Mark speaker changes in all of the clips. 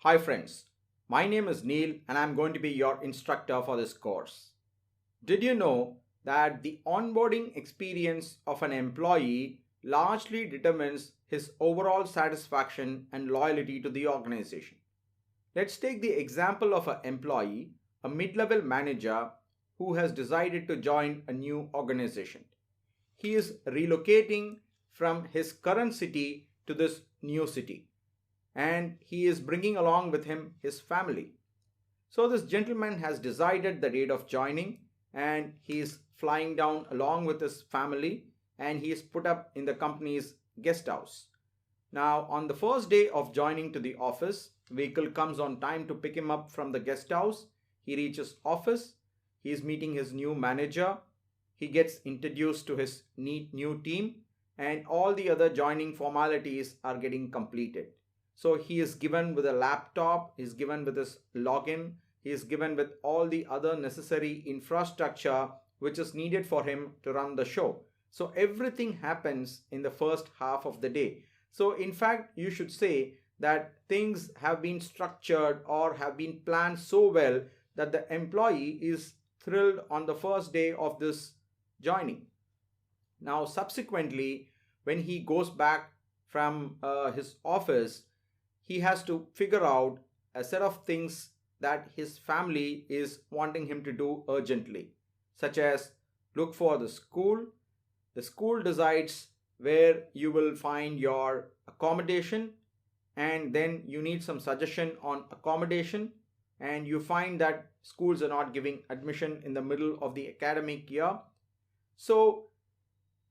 Speaker 1: Hi friends, my name is Neil and I'm going to be your instructor for this course. Did you know that the onboarding experience of an employee largely determines his overall satisfaction and loyalty to the organization? Let's take the example of an employee, a mid-level manager who has decided to join a new organization. He is relocating from his current city to this new city and he is bringing along with him his family. So, this gentleman has decided the date of joining and he is flying down along with his family and he is put up in the company's guest house. Now, on the first day of joining to the office, vehicle comes on time to pick him up from the guest house. He reaches office, he is meeting his new manager, he gets introduced to his neat new team, and all the other joining formalities are getting completed. So he is given with a laptop, he is given with his login, he is given with all the other necessary infrastructure which is needed for him to run the show. So everything happens in the first half of the day. So in fact, you should say that things have been structured or have been planned so well that the employee is thrilled on the first day of this joining. Now, subsequently, when he goes back from his office, he has to figure out a set of things that his family is wanting him to do urgently, such as look for the school. The school decides where you will find your accommodation, and then you need some suggestion on accommodation, and you find that schools are not giving admission in the middle of the academic year. So,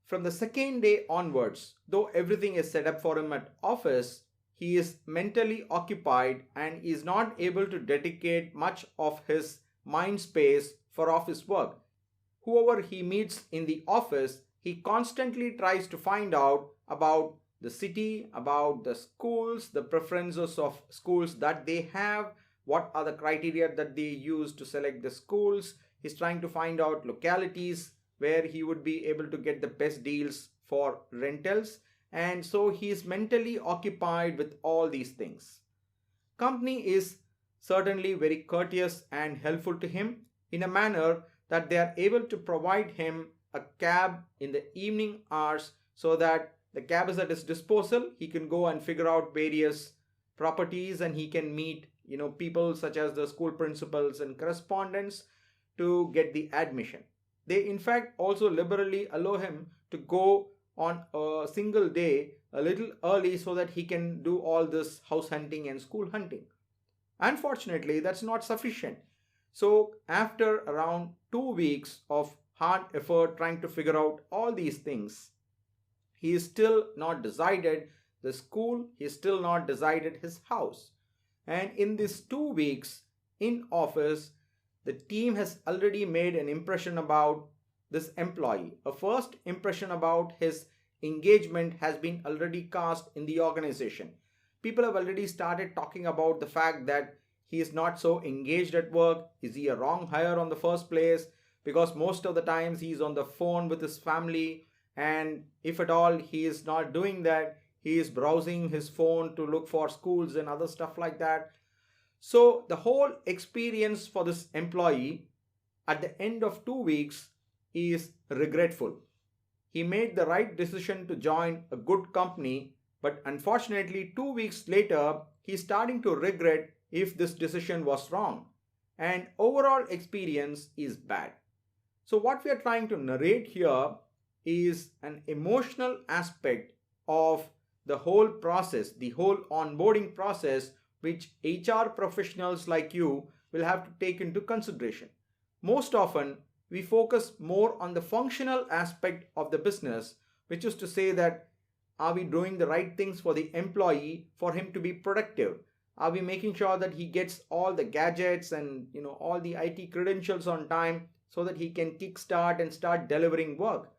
Speaker 1: from the second day onwards, though everything is set up for him at office, he is mentally occupied and is not able to dedicate much of his mind space for office work. Whoever he meets in the office, he constantly tries to find out about the city, about the schools, the preferences of schools that they have, what are the criteria that they use to select the schools. He's trying to find out localities where he would be able to get the best deals for rentals, and so he is mentally occupied with all these things. Company is certainly very courteous and helpful to him in a manner that they are able to provide him a cab in the evening hours so that the cab is at his disposal. He can go and figure out various properties and he can meet people such as the school principals and correspondents to get the admission. They in fact also liberally allow him to go on a single day a little early so that he can do all this house hunting and school hunting. Unfortunately, that's not sufficient. So, after around 2 weeks of hard effort trying to figure out all these things, he is still not decided the school, he is still not decided his house. And in these 2 weeks in office, the team has already made an impression about this employee. A first impression about his engagement has been already cast in the organization. People have already started talking about the fact that he is not so engaged at work. Is he a wrong hire on the first place? Because most of the times he is on the phone with his family, and if at all he is not doing that, he is browsing his phone to look for schools and other stuff like that. So the whole experience for this employee at the end of 2 weeks is regretful. He made the right decision to join a good company, but unfortunately, 2 weeks later, he's starting to regret if this decision was wrong. And overall experience is bad. So, what we are trying to narrate here is an emotional aspect of the whole process, the whole onboarding process, which HR professionals like you will have to take into consideration. Most often, we focus more on the functional aspect of the business, which is to say that are we doing the right things for the employee for him to be productive? Are we making sure that he gets all the gadgets and all the IT credentials on time so that he can kickstart and start delivering work?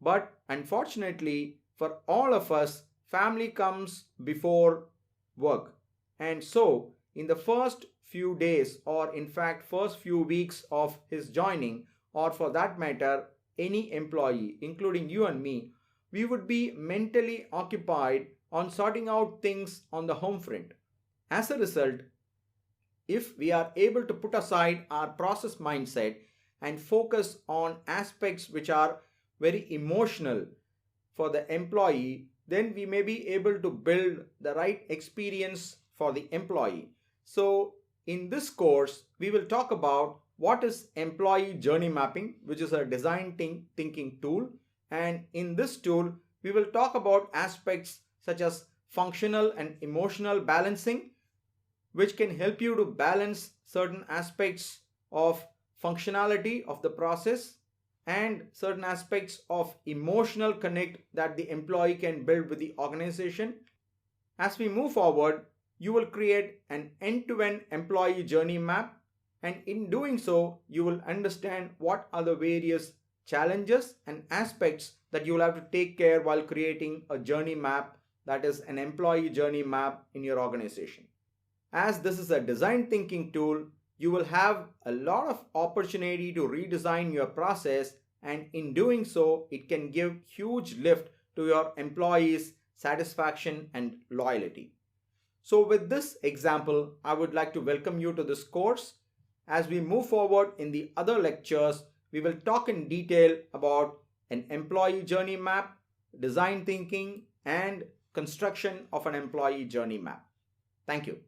Speaker 1: But unfortunately, for all of us, family comes before work. And so, in the first few days, or in fact, first few weeks of his joining, or for that matter, any employee, including you and me, we would be mentally occupied on sorting out things on the home front. As a result, if we are able to put aside our process mindset and focus on aspects which are very emotional for the employee, then we may be able to build the right experience for the employee. So, in this course, we will talk about what is employee journey mapping, which is a design thinking tool. And in this tool, we will talk about aspects such as functional and emotional balancing, which can help you to balance certain aspects of functionality of the process and certain aspects of emotional connect that the employee can build with the organization. As we move forward, you will create an end-to-end employee journey map, and in doing so, you will understand what are the various challenges and aspects that you will have to take care while creating a journey map, that is an employee journey map in your organization. As this is a design thinking tool, you will have a lot of opportunity to redesign your process, and in doing so, it can give huge lift to your employees' satisfaction and loyalty. So with this example, I would like to welcome you to this course. As we move forward in the other lectures, we will talk in detail about an employee journey map, design thinking, and construction of an employee journey map. Thank you.